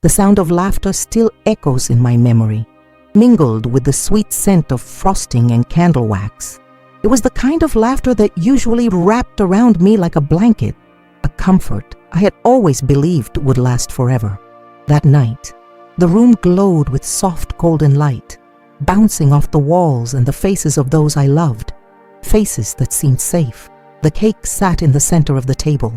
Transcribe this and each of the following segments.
The sound of laughter still echoes in my memory, mingled with the sweet scent of frosting and candle wax. It was the kind of laughter that usually wrapped around me like a blanket, a comfort I had always believed would last forever. That night, the room glowed with soft golden light, bouncing off the walls and the faces of those I loved, faces that seemed safe. The cake sat in the center of the table,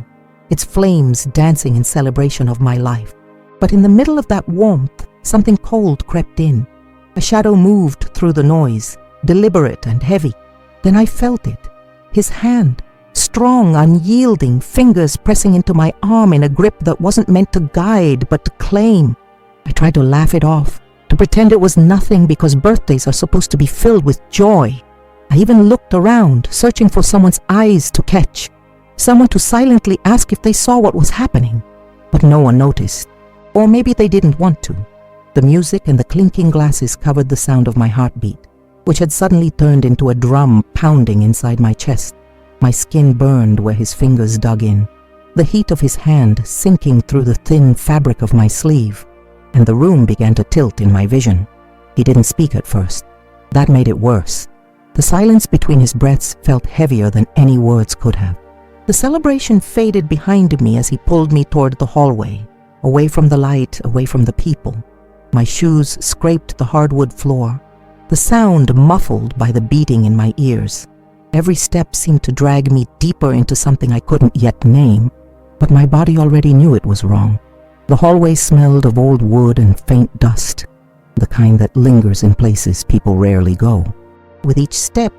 its flames dancing in celebration of my life. But in the middle of that warmth, something cold crept in. A shadow moved through the noise, deliberate and heavy. Then I felt it, his hand, strong, unyielding, fingers pressing into my arm in a grip that wasn't meant to guide but to claim. I tried to laugh it off, to pretend it was nothing because birthdays are supposed to be filled with joy. I even looked around, searching for someone's eyes to catch, someone to silently ask if they saw what was happening. But no one noticed, or maybe they didn't want to. The music and the clinking glasses covered the sound of my heartbeat, which had suddenly turned into a drum pounding inside my chest. My skin burned where his fingers dug in, the heat of his hand sinking through the thin fabric of my sleeve, and the room began to tilt in my vision. He didn't speak at first. That made it worse. The silence between his breaths felt heavier than any words could have. The celebration faded behind me as he pulled me toward the hallway, away from the light, away from the people. My shoes scraped the hardwood floor, the sound muffled by the beating in my ears. Every step seemed to drag me deeper into something I couldn't yet name, but my body already knew it was wrong. The hallway smelled of old wood and faint dust, the kind that lingers in places people rarely go. With each step,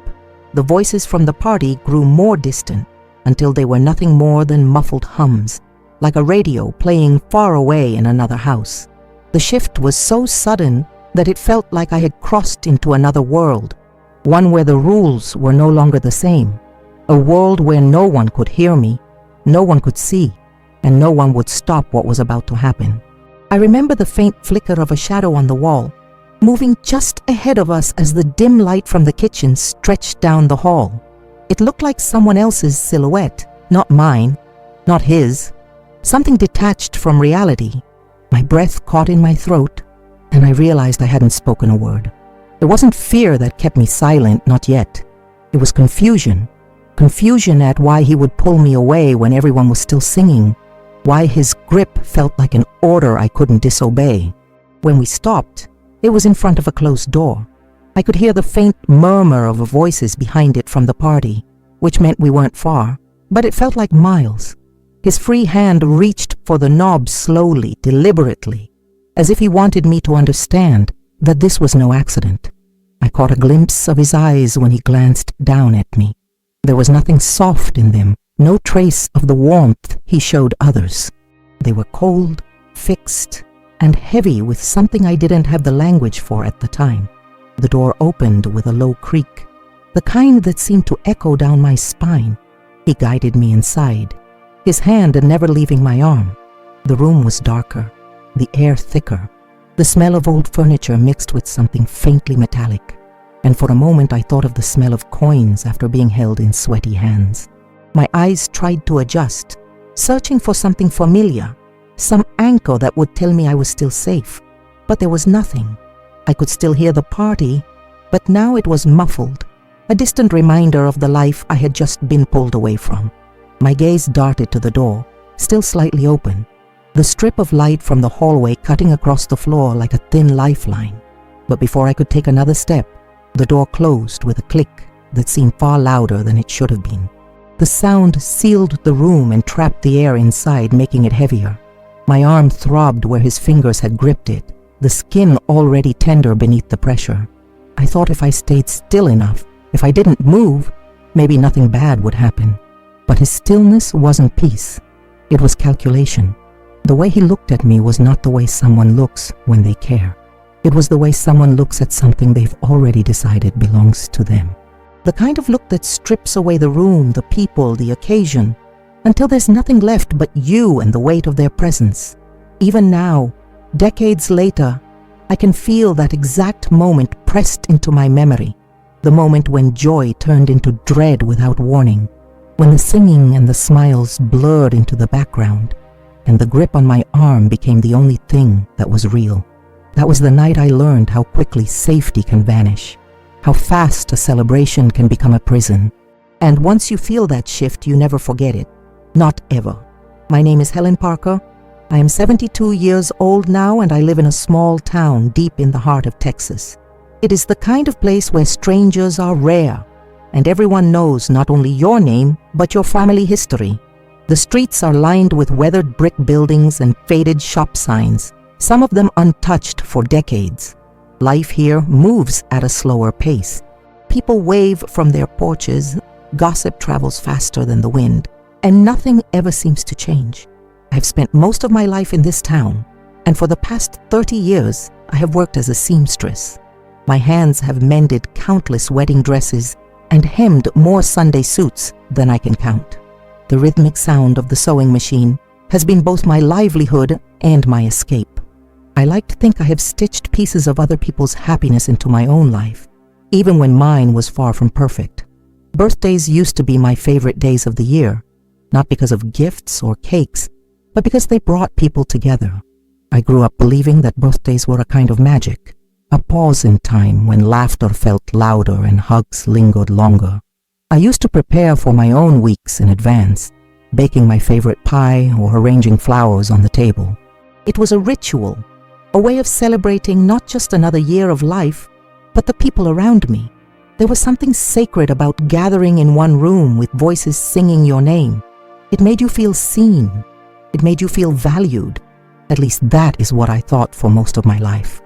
the voices from the party grew more distant until they were nothing more than muffled hums, like a radio playing far away in another house. The shift was so sudden that it felt like I had crossed into another world, one where the rules were no longer the same, a world where no one could hear me, no one could see, and no one would stop what was about to happen. I remember the faint flicker of a shadow on the wall, moving just ahead of us as the dim light from the kitchen stretched down the hall. It looked like someone else's silhouette, not mine, not his, something detached from reality. My breath caught in my throat, and I realized I hadn't spoken a word. It wasn't fear that kept me silent, not yet. It was confusion. Confusion at why he would pull me away when everyone was still singing, why his grip felt like an order I couldn't disobey. When we stopped, it was in front of a closed door. I could hear the faint murmur of voices behind it from the party, which meant we weren't far, but it felt like miles. His free hand reached for the knob slowly, deliberately, as if he wanted me to understand that this was no accident. I caught a glimpse of his eyes when he glanced down at me. There was nothing soft in them, no trace of the warmth he showed others. They were cold, fixed, and heavy with something I didn't have the language for at the time. The door opened with a low creak, the kind that seemed to echo down my spine. He guided me inside, his hand never leaving my arm. The room was darker, the air thicker, the smell of old furniture mixed with something faintly metallic, and for a moment I thought of the smell of coins after being held in sweaty hands. My eyes tried to adjust, searching for something familiar, some anchor that would tell me I was still safe, but there was nothing. I could still hear the party, but now it was muffled, a distant reminder of the life I had just been pulled away from. My gaze darted to the door, still slightly open, the strip of light from the hallway cutting across the floor like a thin lifeline. But before I could take another step, the door closed with a click that seemed far louder than it should have been. The sound sealed the room and trapped the air inside, making it heavier. My arm throbbed where his fingers had gripped it, the skin already tender beneath the pressure. I thought if I stayed still enough, if I didn't move, maybe nothing bad would happen. But his stillness wasn't peace. It was calculation. The way he looked at me was not the way someone looks when they care. It was the way someone looks at something they've already decided belongs to them. The kind of look that strips away the room, the people, the occasion, until there's nothing left but you and the weight of their presence. Even now, decades later, I can feel that exact moment pressed into my memory, the moment when joy turned into dread without warning, when the singing and the smiles blurred into the background, and the grip on my arm became the only thing that was real. That was the night I learned how quickly safety can vanish, how fast a celebration can become a prison. And once you feel that shift, you never forget it. Not ever. My name is Helen Parker. I am 72 years old now, and I live in a small town deep in the heart of Texas. It is the kind of place where strangers are rare, and everyone knows not only your name, but your family history. The streets are lined with weathered brick buildings and faded shop signs, some of them untouched for decades. Life here moves at a slower pace. People wave from their porches, gossip travels faster than the wind, and nothing ever seems to change. I've spent most of my life in this town, and for the past 30 years, I have worked as a seamstress. My hands have mended countless wedding dresses and hemmed more Sunday suits than I can count. The rhythmic sound of the sewing machine has been both my livelihood and my escape. I like to think I have stitched pieces of other people's happiness into my own life, even when mine was far from perfect. Birthdays used to be my favorite days of the year, not because of gifts or cakes, but because they brought people together. I grew up believing that birthdays were a kind of magic, a pause in time when laughter felt louder and hugs lingered longer. I used to prepare for my own weeks in advance, baking my favorite pie or arranging flowers on the table. It was a ritual, a way of celebrating not just another year of life, but the people around me. There was something sacred about gathering in one room with voices singing your name. It made you feel seen. It made you feel valued. At least that is what I thought for most of my life.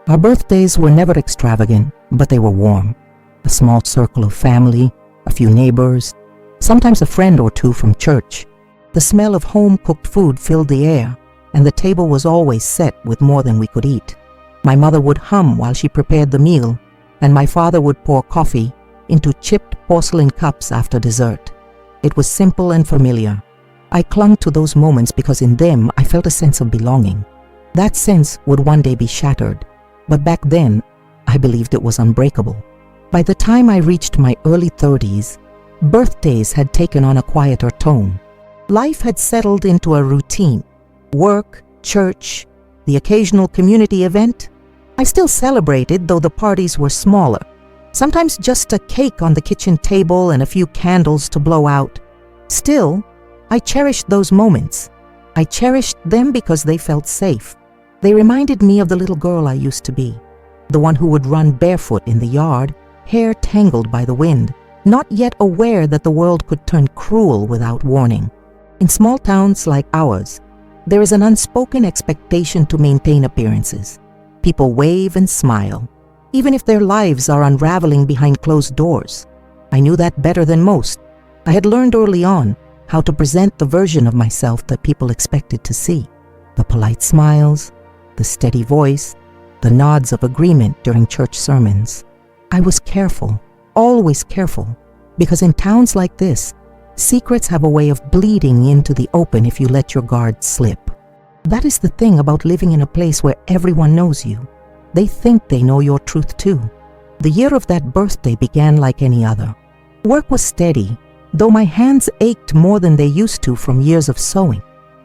Our birthdays were never extravagant, but they were warm. A small circle of family, a few neighbors, sometimes a friend or two from church. The smell of home-cooked food filled the air, and the table was always set with more than we could eat. My mother would hum while she prepared the meal, and my father would pour coffee into chipped porcelain cups after dessert. It was simple and familiar. I clung to those moments because in them I felt a sense of belonging. That sense would one day be shattered, but back then I believed it was unbreakable. By the time I reached my early 30s, birthdays had taken on a quieter tone. Life had settled into a routine. Work, church, the occasional community event. I still celebrated, though the parties were smaller. Sometimes just a cake on the kitchen table and a few candles to blow out. Still, I cherished those moments. I cherished them because they felt safe. They reminded me of the little girl I used to be, the one who would run barefoot in the yard, hair tangled by the wind, not yet aware that the world could turn cruel without warning. In small towns like ours, there is an unspoken expectation to maintain appearances. People wave and smile, even if their lives are unraveling behind closed doors. I knew that better than most. I had learned early on how to present the version of myself that people expected to see. The polite smiles, the steady voice, the nods of agreement during church sermons. I was careful, always careful, because in towns like this, secrets have a way of bleeding into the open if you let your guard slip. That is the thing about living in a place where everyone knows you. They think they know your truth too. The year of that birthday began like any other. Work was steady, though my hands ached more than they used to from years of sewing.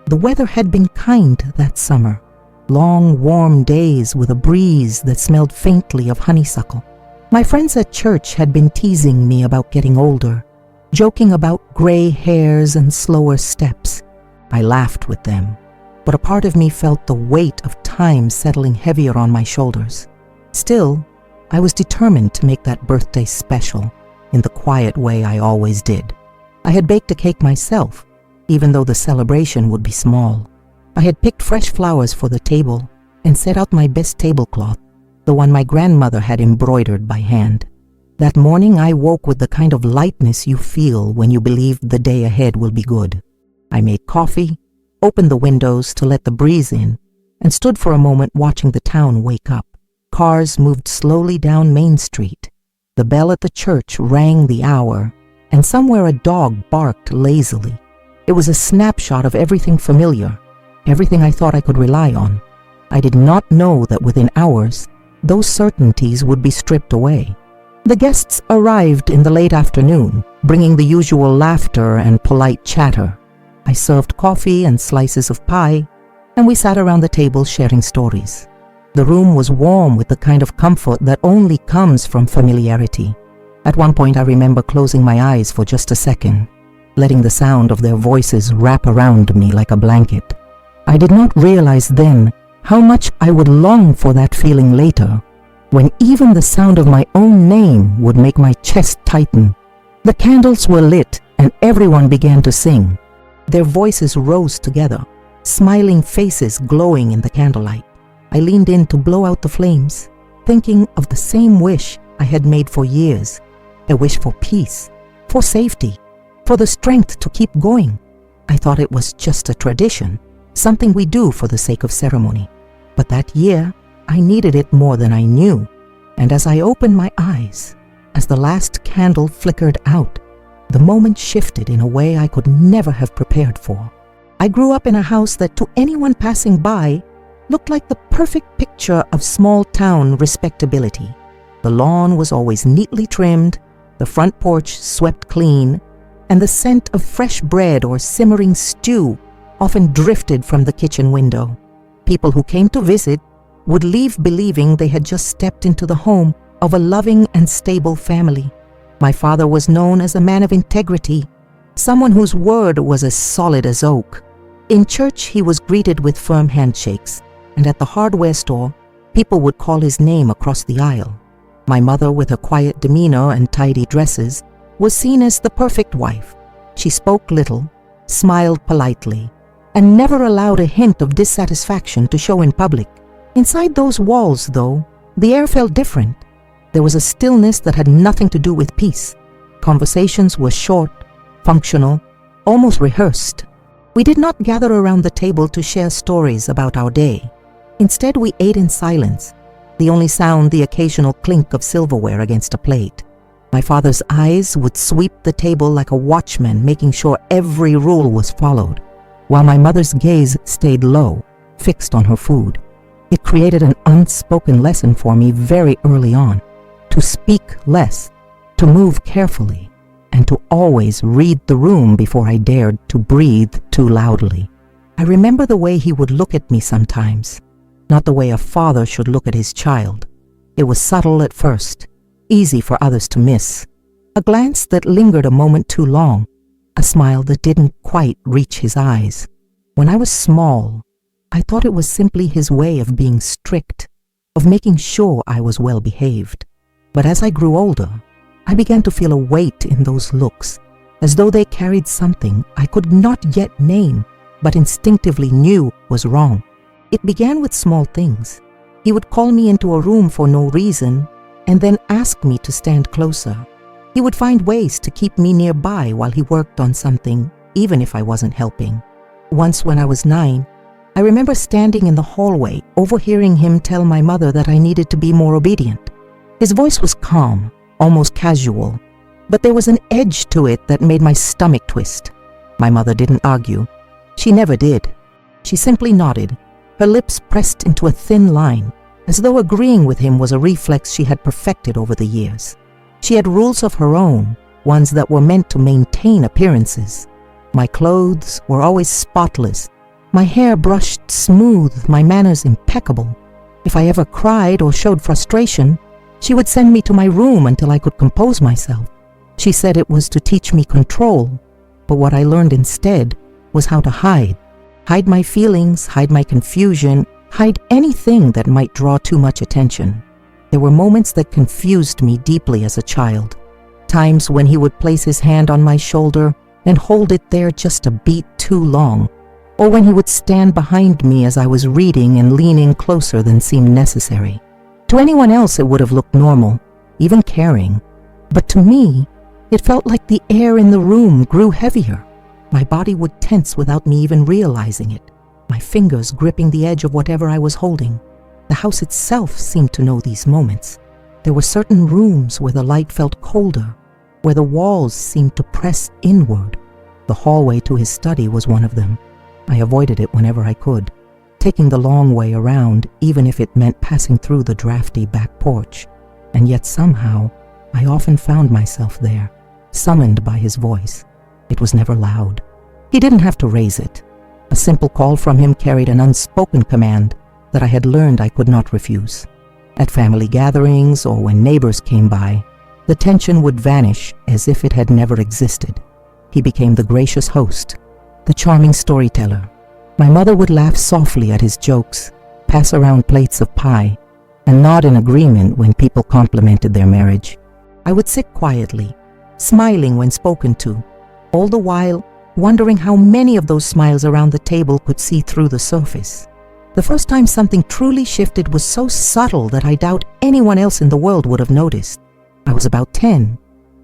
The weather had been kind that summer. Long, warm days with a breeze that smelled faintly of honeysuckle. My friends at church had been teasing me about getting older, joking about gray hairs and slower steps. I laughed with them, but a part of me felt the weight of time settling heavier on my shoulders. Still, I was determined to make that birthday special in the quiet way I always did. I had baked a cake myself, even though the celebration would be small. I had picked fresh flowers for the table and set out my best tablecloth, the one my grandmother had embroidered by hand. That morning I woke with the kind of lightness you feel when you believe the day ahead will be good. I made coffee, opened the windows to let the breeze in, and stood for a moment watching the town wake up. Cars moved slowly down Main Street. The bell at the church rang the hour, and somewhere a dog barked lazily. It was a snapshot of everything familiar, everything I thought I could rely on. I did not know that within hours, those certainties would be stripped away. The guests arrived in the late afternoon, bringing the usual laughter and polite chatter. I served coffee and slices of pie, and we sat around the table sharing stories. The room was warm with the kind of comfort that only comes from familiarity. At one point I remember closing my eyes for just a second, letting the sound of their voices wrap around me like a blanket. I did not realize then how much I would long for that feeling later, when even the sound of my own name would make my chest tighten. The candles were lit and everyone began to sing. Their voices rose together, smiling faces glowing in the candlelight. I leaned in to blow out the flames, thinking of the same wish I had made for years, a wish for peace, for safety, for the strength to keep going. I thought it was just a tradition, something we do for the sake of ceremony. But that year, I needed it more than I knew, and as I opened my eyes, as the last candle flickered out, the moment shifted in a way I could never have prepared for. I grew up in a house that to anyone passing by looked like the perfect picture of small-town respectability. The lawn was always neatly trimmed, the front porch swept clean, and the scent of fresh bread or simmering stew often drifted from the kitchen window. People who came to visit would leave believing they had just stepped into the home of a loving and stable family. My father was known as a man of integrity, someone whose word was as solid as oak. In church, he was greeted with firm handshakes, and at the hardware store, people would call his name across the aisle. My mother, with her quiet demeanor and tidy dresses, was seen as the perfect wife. She spoke little, smiled politely, and never allowed a hint of dissatisfaction to show in public. Inside those walls, though, the air felt different. There was a stillness that had nothing to do with peace. Conversations were short, functional, almost rehearsed. We did not gather around the table to share stories about our day. Instead, we ate in silence, the only sound the occasional clink of silverware against a plate. My father's eyes would sweep the table like a watchman, making sure every rule was followed, while my mother's gaze stayed low, fixed on her food. It created an unspoken lesson for me very early on, to speak less, to move carefully, and to always read the room before I dared to breathe too loudly. I remember the way he would look at me sometimes, not the way a father should look at his child. It was subtle at first, easy for others to miss, a glance that lingered a moment too long, a smile that didn't quite reach his eyes. When I was small, I thought it was simply his way of being strict, of making sure I was well behaved. But as I grew older, I began to feel a weight in those looks, as though they carried something I could not yet name, but instinctively knew was wrong. It began with small things. He would call me into a room for no reason, and then ask me to stand closer. He would find ways to keep me nearby while he worked on something, even if I wasn't helping. Once when I was 9, I remember standing in the hallway, overhearing him tell my mother that I needed to be more obedient. His voice was calm, almost casual, but there was an edge to it that made my stomach twist. My mother didn't argue. She never did. She simply nodded, her lips pressed into a thin line, as though agreeing with him was a reflex she had perfected over the years. She had rules of her own, ones that were meant to maintain appearances. My clothes were always spotless, my hair brushed smooth, my manners impeccable. If I ever cried or showed frustration, she would send me to my room until I could compose myself. She said it was to teach me control, but what I learned instead was how to hide. Hide my feelings, hide my confusion, hide anything that might draw too much attention. There were moments that confused me deeply as a child. Times when he would place his hand on my shoulder and hold it there just a beat too long, or when he would stand behind me as I was reading and lean in closer than seemed necessary. To anyone else it would have looked normal, even caring, but to me, it felt like the air in the room grew heavier. My body would tense without me even realizing it, my fingers gripping the edge of whatever I was holding. The house itself seemed to know these moments. There were certain rooms where the light felt colder, where the walls seemed to press inward. The hallway to his study was one of them. I avoided it whenever I could, taking the long way around, even if it meant passing through the drafty back porch. And yet somehow, I often found myself there, summoned by his voice. It was never loud, He didn't have to raise it. A simple call from him carried an unspoken command that I had learned I could not refuse. At family gatherings or when neighbors came by, the tension would vanish as if it had never existed. He became the gracious host, the charming storyteller. My mother would laugh softly at his jokes, pass around plates of pie, and nod in agreement when people complimented their marriage. I would sit quietly, smiling when spoken to, all the while wondering how many of those smiles around the table could see through the surface. The first time something truly shifted was so subtle that I doubt anyone else in the world would have noticed. I was about 10,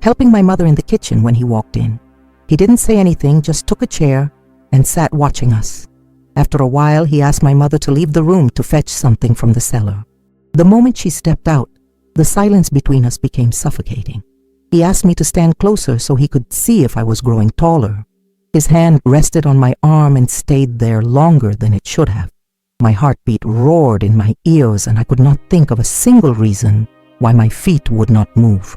helping my mother in the kitchen when he walked in. He didn't say anything, just took a chair and sat watching us. After a while, he asked my mother to leave the room to fetch something from the cellar. The moment she stepped out, the silence between us became suffocating. He asked me to stand closer so he could see if I was growing taller. His hand rested on my arm and stayed there longer than it should have. My heartbeat roared in my ears and I could not think of a single reason why my feet would not move.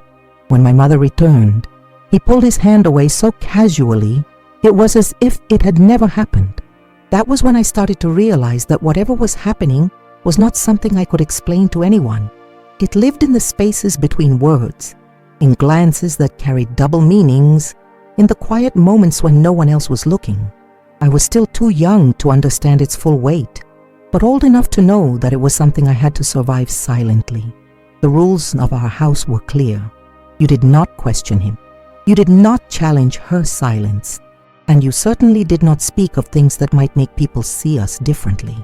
When my mother returned, he pulled his hand away so casually, it was as if it had never happened. That was when I started to realize that whatever was happening was not something I could explain to anyone. It lived in the spaces between words, in glances that carried double meanings, in the quiet moments when no one else was looking. I was still too young to understand its full weight, but old enough to know that it was something I had to survive silently. The rules of our house were clear. You did not question him. You did not challenge her silence. And you certainly did not speak of things that might make people see us differently.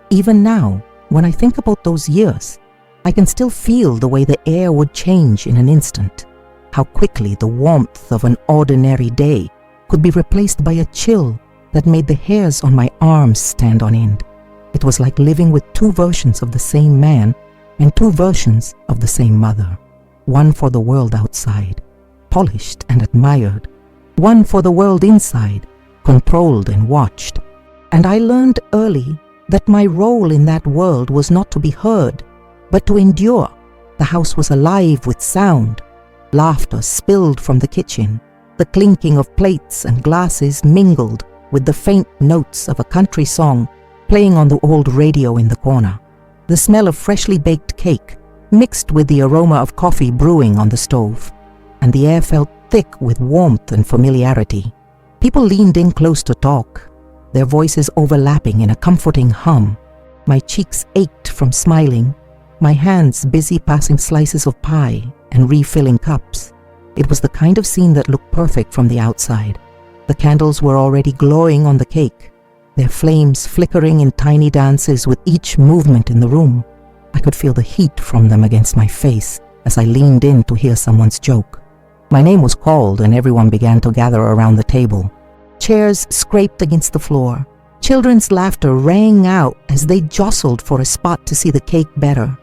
Even now, when I think about those years, I can still feel the way the air would change in an instant. How quickly the warmth of an ordinary day could be replaced by a chill that made the hairs on my arms stand on end. It was like living with two versions of the same man and two versions of the same mother. One for the world outside, polished and admired. One for the world inside, controlled and watched. And I learned early that my role in that world was not to be heard, but to endure. The house was alive with sound. Laughter spilled from the kitchen. The clinking of plates and glasses mingled with the faint notes of a country song playing on the old radio in the corner. The smell of freshly baked cake mixed with the aroma of coffee brewing on the stove, and the air felt thick with warmth and familiarity. People leaned in close to talk, their voices overlapping in a comforting hum. My cheeks ached from smiling, my hands busy passing slices of pie and refilling cups. It was the kind of scene that looked perfect from the outside. The candles were already glowing on the cake, their flames flickering in tiny dances with each movement in the room. I could feel the heat from them against my face as I leaned in to hear someone's joke. My name was called and everyone began to gather around the table. Chairs scraped against the floor. Children's laughter rang out as they jostled for a spot to see the cake better.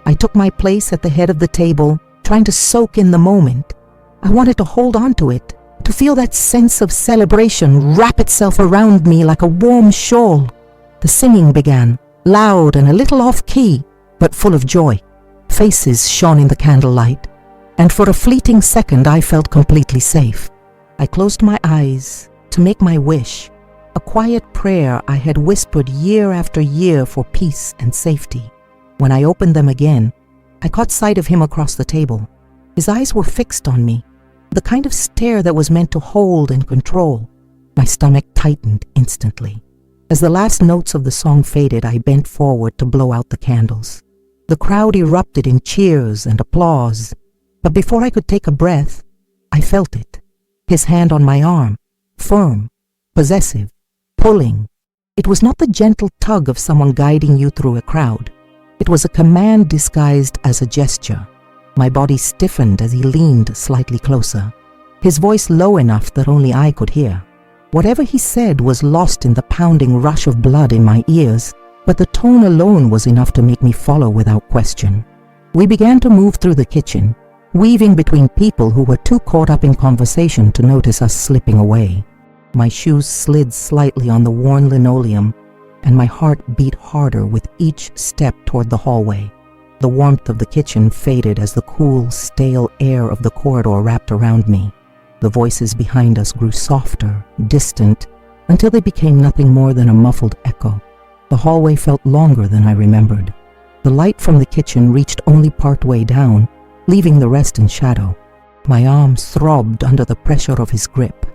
I took my place at the head of the table, trying to soak in the moment. I wanted to hold on to it, to feel that sense of celebration wrap itself around me like a warm shawl. The singing began, loud and a little off-key, but full of joy. Faces shone in the candlelight, and for a fleeting second I felt completely safe. I closed my eyes to make my wish, a quiet prayer I had whispered year after year for peace and safety. When I opened them again, I caught sight of him across the table. His eyes were fixed on me, the kind of stare that was meant to hold and control. My stomach tightened instantly. As the last notes of the song faded, I bent forward to blow out the candles. The crowd erupted in cheers and applause, but before I could take a breath, I felt it. His hand on my arm, firm, possessive, pulling. It was not the gentle tug of someone guiding you through a crowd. It was a command disguised as a gesture. My body stiffened as he leaned slightly closer, his voice low enough that only I could hear. Whatever he said was lost in the pounding rush of blood in my ears, but the tone alone was enough to make me follow without question. We began to move through the kitchen, weaving between people who were too caught up in conversation to notice us slipping away. My shoes slid slightly on the worn linoleum, and my heart beat harder with each step toward the hallway. The warmth of the kitchen faded as the cool, stale air of the corridor wrapped around me. The voices behind us grew softer, distant, until they became nothing more than a muffled echo. The hallway felt longer than I remembered. The light from the kitchen reached only part way down, leaving the rest in shadow. My arms throbbed under the pressure of his grip,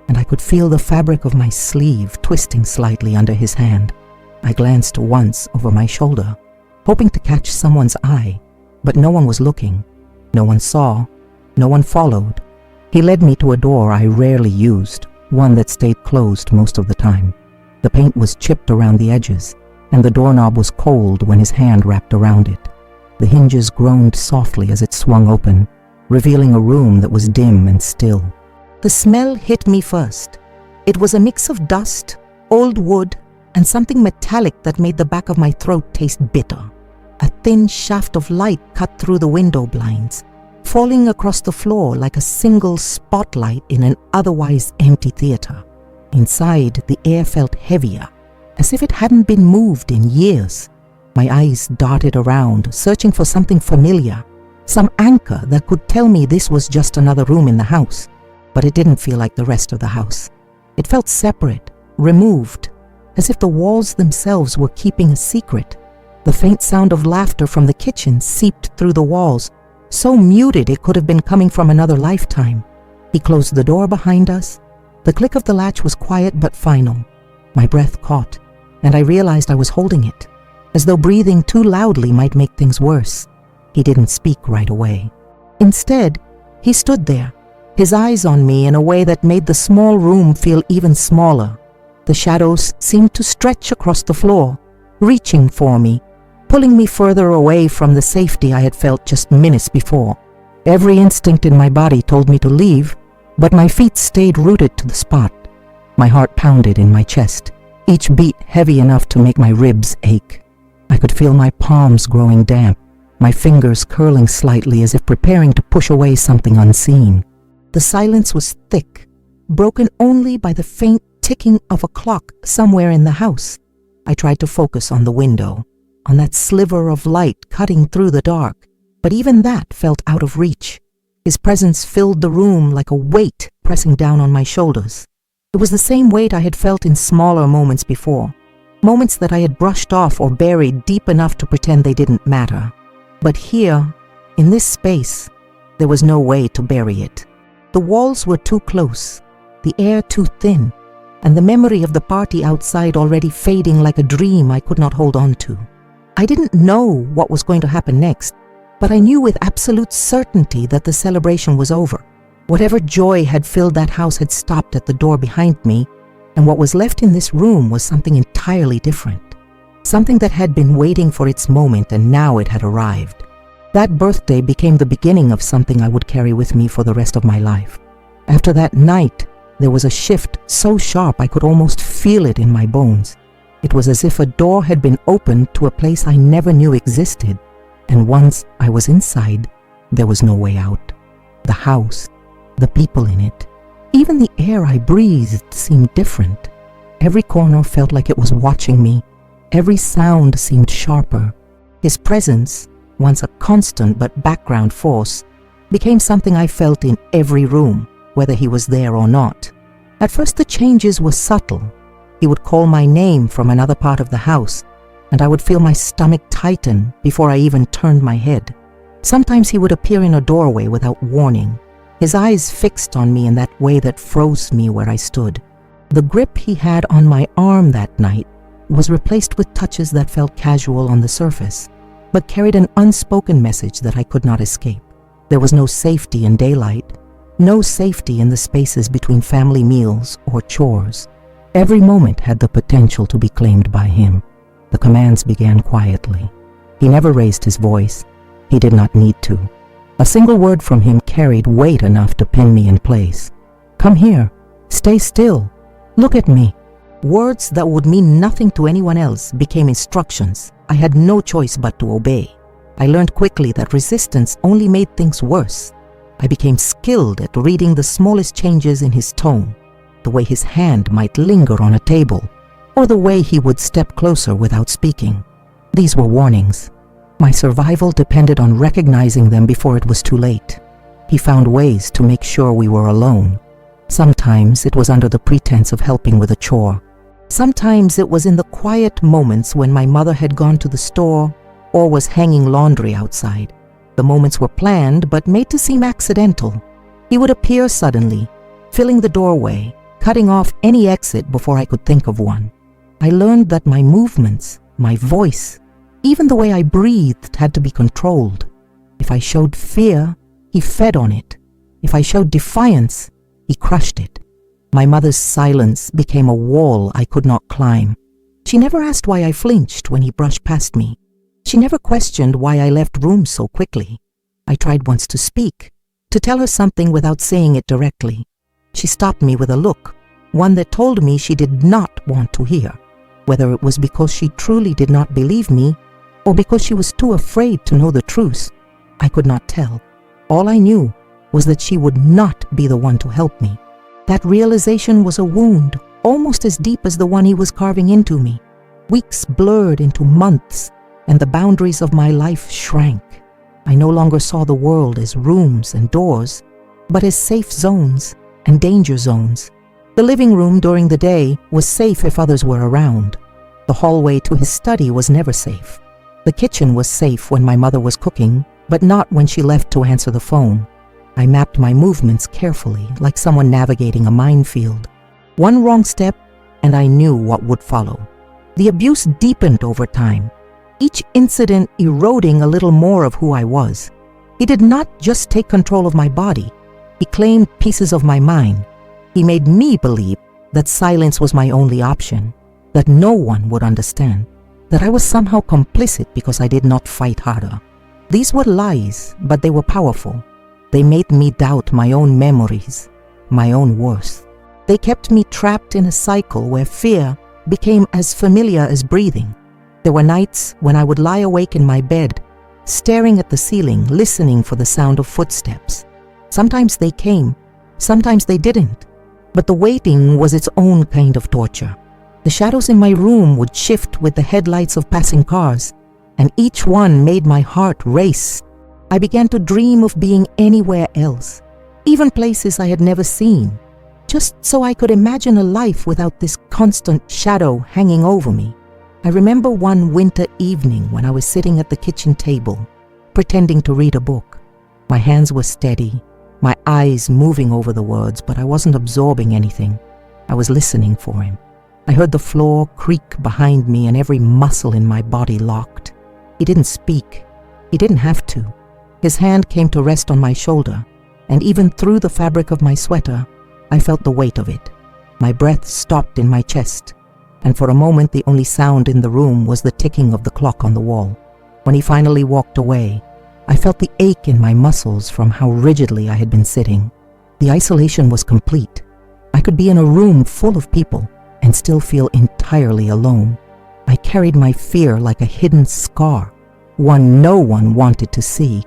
and I could feel the fabric of my sleeve twisting slightly under his hand. I glanced once over my shoulder, hoping to catch someone's eye, but no one was looking. No one saw. No one followed. He led me to a door I rarely used, one that stayed closed most of the time. The paint was chipped around the edges, and the doorknob was cold when his hand wrapped around it. The hinges groaned softly as it swung open, revealing a room that was dim and still. The smell hit me first. It was a mix of dust, old wood, and something metallic that made the back of my throat taste bitter. A thin shaft of light cut through the window blinds, falling across the floor like a single spotlight in an otherwise empty theater. Inside, the air felt heavier, as if it hadn't been moved in years. My eyes darted around, searching for something familiar, some anchor that could tell me this was just another room in the house. But it didn't feel like the rest of the house. It felt separate, removed, as if the walls themselves were keeping a secret. The faint sound of laughter from the kitchen seeped through the walls, so muted it could have been coming from another lifetime. He closed the door behind us. The click of the latch was quiet but final. My breath caught, and I realized I was holding it, as though breathing too loudly might make things worse. He didn't speak right away. Instead, he stood there, his eyes on me in a way that made the small room feel even smaller. The shadows seemed to stretch across the floor, reaching for me, pulling me further away from the safety I had felt just minutes before. Every instinct in my body told me to leave, but my feet stayed rooted to the spot. My heart pounded in my chest, each beat heavy enough to make my ribs ache. I could feel my palms growing damp, my fingers curling slightly as if preparing to push away something unseen. The silence was thick, broken only by the faint ticking of a clock somewhere in the house. I tried to focus on the window, on that sliver of light cutting through the dark, but even that felt out of reach. His presence filled the room like a weight pressing down on my shoulders. It was the same weight I had felt in smaller moments before, moments that I had brushed off or buried deep enough to pretend they didn't matter. But here, in this space, there was no way to bury it. The walls were too close, the air too thin, and the memory of the party outside already fading like a dream I could not hold on to. I didn't know what was going to happen next, but I knew with absolute certainty that the celebration was over. Whatever joy had filled that house had stopped at the door behind me, and what was left in this room was something entirely different. Something that had been waiting for its moment, and now it had arrived. That birthday became the beginning of something I would carry with me for the rest of my life. After that night, there was a shift so sharp I could almost feel it in my bones. It was as if a door had been opened to a place I never knew existed, and once I was inside, there was no way out. The house, the people in it, even the air I breathed seemed different. Every corner felt like it was watching me. Every sound seemed sharper. His presence, once a constant but background force, became something I felt in every room, whether he was there or not. At first the changes were subtle. He would call my name from another part of the house, and I would feel my stomach tighten before I even turned my head. Sometimes he would appear in a doorway without warning, his eyes fixed on me in that way that froze me where I stood. The grip he had on my arm that night was replaced with touches that felt casual on the surface, but carried an unspoken message that I could not escape. There was no safety in daylight, no safety in the spaces between family meals or chores. Every moment had the potential to be claimed by him. The commands began quietly. He never raised his voice. He did not need to. A single word from him carried weight enough to pin me in place. Come here. Stay still. Look at me. Words that would mean nothing to anyone else became instructions I had no choice but to obey. I learned quickly that resistance only made things worse. I became skilled at reading the smallest changes in his tone, the way his hand might linger on a table, or the way he would step closer without speaking. These were warnings. My survival depended on recognizing them before it was too late. He found ways to make sure we were alone. Sometimes it was under the pretense of helping with a chore. Sometimes it was in the quiet moments when my mother had gone to the store or was hanging laundry outside. The moments were planned but made to seem accidental. He would appear suddenly, filling the doorway, cutting off any exit before I could think of one. I learned that my movements, my voice, even the way I breathed had to be controlled. If I showed fear, he fed on it. If I showed defiance, he crushed it. My mother's silence became a wall I could not climb. She never asked why I flinched when he brushed past me. She never questioned why I left rooms so quickly. I tried once to speak, to tell her something without saying it directly. She stopped me with a look, one that told me she did not want to hear. Whether it was because she truly did not believe me, or because she was too afraid to know the truth, I could not tell. All I knew was that she would not be the one to help me. That realization was a wound, almost as deep as the one he was carving into me. Weeks blurred into months, and the boundaries of my life shrank. I no longer saw the world as rooms and doors, but as safe zones and danger zones. The living room during the day was safe if others were around. The hallway to his study was never safe. The kitchen was safe when my mother was cooking, but not when she left to answer the phone. I mapped my movements carefully, like someone navigating a minefield. One wrong step, and I knew what would follow. The abuse deepened over time, each incident eroding a little more of who I was. He did not just take control of my body. He claimed pieces of my mind. He made me believe that silence was my only option, that no one would understand, that I was somehow complicit because I did not fight harder. These were lies, but they were powerful. They made me doubt my own memories, my own worth. They kept me trapped in a cycle where fear became as familiar as breathing. There were nights when I would lie awake in my bed, staring at the ceiling, listening for the sound of footsteps. Sometimes they came, sometimes they didn't, but the waiting was its own kind of torture. The shadows in my room would shift with the headlights of passing cars, and each one made my heart race. I began to dream of being anywhere else, even places I had never seen, just so I could imagine a life without this constant shadow hanging over me. I remember one winter evening when I was sitting at the kitchen table, pretending to read a book. My hands were steady, my eyes moving over the words, but I wasn't absorbing anything. I was listening for him. I heard the floor creak behind me and every muscle in my body locked. He didn't speak. He didn't have to. His hand came to rest on my shoulder, and even through the fabric of my sweater, I felt the weight of it. My breath stopped in my chest, and for a moment the only sound in the room was the ticking of the clock on the wall. When he finally walked away, I felt the ache in my muscles from how rigidly I had been sitting. The isolation was complete. I could be in a room full of people and still feel entirely alone. I carried my fear like a hidden scar, one no one wanted to see.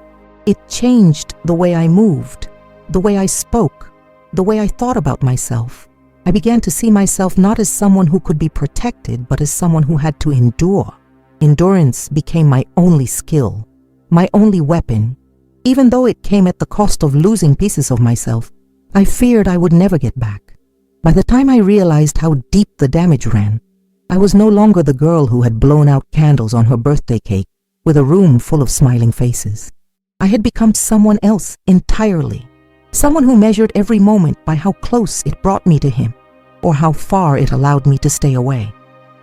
It changed the way I moved, the way I spoke, the way I thought about myself. I began to see myself not as someone who could be protected, but as someone who had to endure. Endurance became my only skill, my only weapon. Even though it came at the cost of losing pieces of myself, I feared I would never get back. By the time I realized how deep the damage ran, I was no longer the girl who had blown out candles on her birthday cake with a room full of smiling faces. I had become someone else entirely, someone who measured every moment by how close it brought me to him, or how far it allowed me to stay away.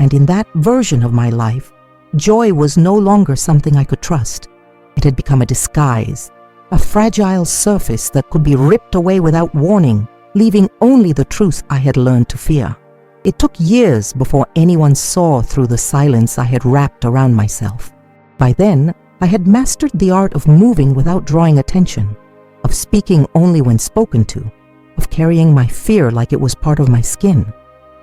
And in that version of my life, joy was no longer something I could trust. It had become a disguise, a fragile surface that could be ripped away without warning, leaving only the truth I had learned to fear. It took years before anyone saw through the silence I had wrapped around myself. By then, I had mastered the art of moving without drawing attention, of speaking only when spoken to, of carrying my fear like it was part of my skin.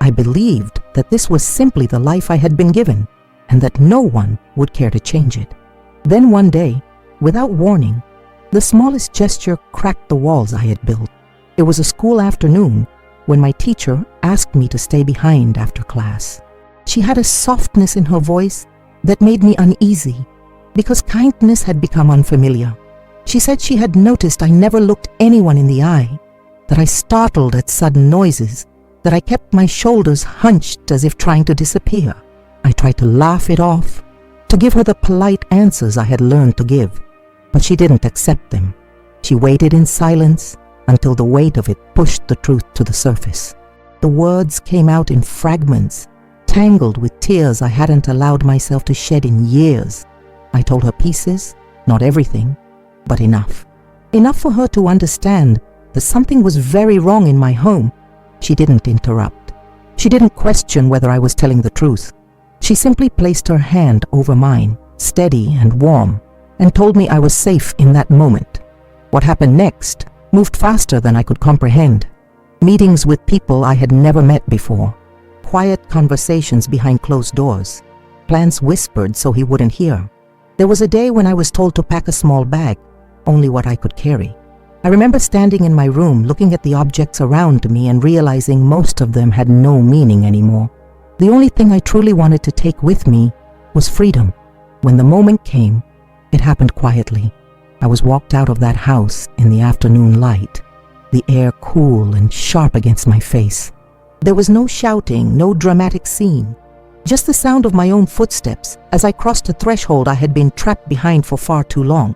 I believed that this was simply the life I had been given, and that no one would care to change it. Then one day, without warning, the smallest gesture cracked the walls I had built. It was a school afternoon when my teacher asked me to stay behind after class. She had a softness in her voice that made me uneasy, because kindness had become unfamiliar. She said she had noticed I never looked anyone in the eye, that I startled at sudden noises, that I kept my shoulders hunched as if trying to disappear. I tried to laugh it off, to give her the polite answers I had learned to give, but she didn't accept them. She waited in silence until the weight of it pushed the truth to the surface. The words came out in fragments, tangled with tears I hadn't allowed myself to shed in years. I told her pieces, not everything, but enough. Enough for her to understand that something was very wrong in my home. She didn't interrupt. She didn't question whether I was telling the truth. She simply placed her hand over mine, steady and warm, and told me I was safe in that moment. What happened next moved faster than I could comprehend. Meetings with people I had never met before. Quiet conversations behind closed doors. Plans whispered so he wouldn't hear. There was a day when I was told to pack a small bag, only what I could carry. I remember standing in my room looking at the objects around me and realizing most of them had no meaning anymore. The only thing I truly wanted to take with me was freedom. When the moment came, it happened quietly. I was walked out of that house in the afternoon light, the air cool and sharp against my face. There was no shouting, no dramatic scene, just the sound of my own footsteps as I crossed a threshold I had been trapped behind for far too long.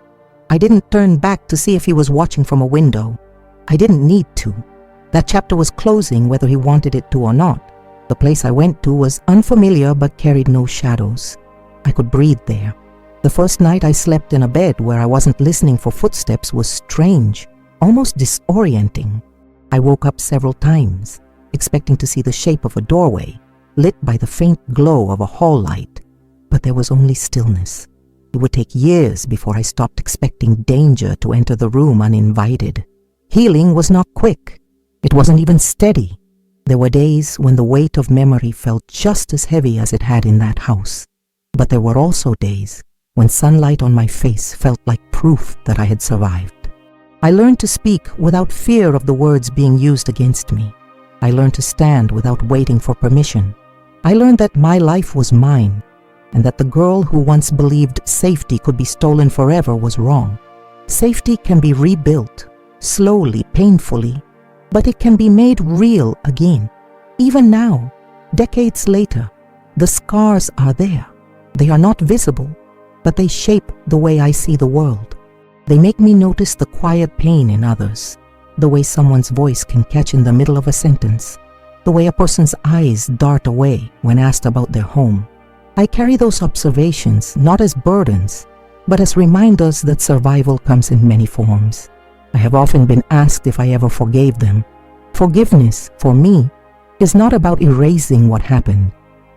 I didn't turn back to see if he was watching from a window. I didn't need to. That chapter was closing whether he wanted it to or not. The place I went to was unfamiliar but carried no shadows. I could breathe there. The first night I slept in a bed where I wasn't listening for footsteps was strange, almost disorienting. I woke up several times, expecting to see the shape of a doorway, lit by the faint glow of a hall light, but there was only stillness. It would take years before I stopped expecting danger to enter the room uninvited. Healing was not quick. It wasn't even steady. There were days when the weight of memory felt just as heavy as it had in that house. But there were also days when sunlight on my face felt like proof that I had survived. I learned to speak without fear of the words being used against me. I learned to stand without waiting for permission. I learned that my life was mine, and that the girl who once believed safety could be stolen forever was wrong. Safety can be rebuilt, slowly, painfully, but it can be made real again. Even now, decades later, the scars are there. They are not visible, but they shape the way I see the world. They make me notice the quiet pain in others, the way someone's voice can catch in the middle of a sentence, the way a person's eyes dart away when asked about their home. I carry those observations not as burdens, but as reminders that survival comes in many forms. I have often been asked if I ever forgave them. Forgiveness, for me, is not about erasing what happened.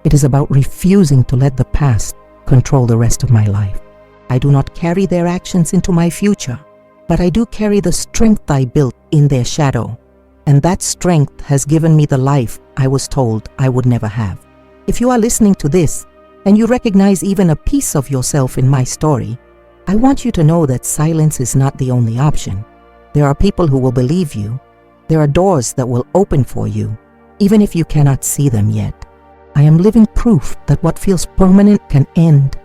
It is about refusing to let the past control the rest of my life. I do not carry their actions into my future, but I do carry the strength I built in their shadow. And that strength has given me the life I was told I would never have. If you are listening to this, and you recognize even a piece of yourself in my story, I want you to know that silence is not the only option. There are people who will believe you. There are doors that will open for you, even if you cannot see them yet. I am living proof that what feels permanent can end,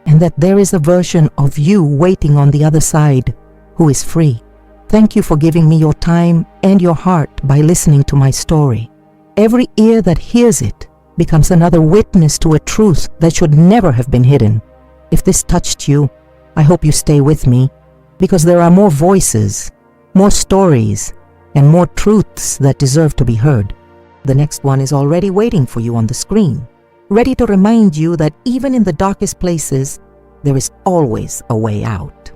and that there is a version of you waiting on the other side who is free. Thank you for giving me your time and your heart by listening to my story. Every ear that hears it becomes another witness to a truth that should never have been hidden. If this touched you, I hope you stay with me, because there are more voices, more stories, and more truths that deserve to be heard. The next one is already waiting for you on the screen, ready to remind you that even in the darkest places, there is always a way out.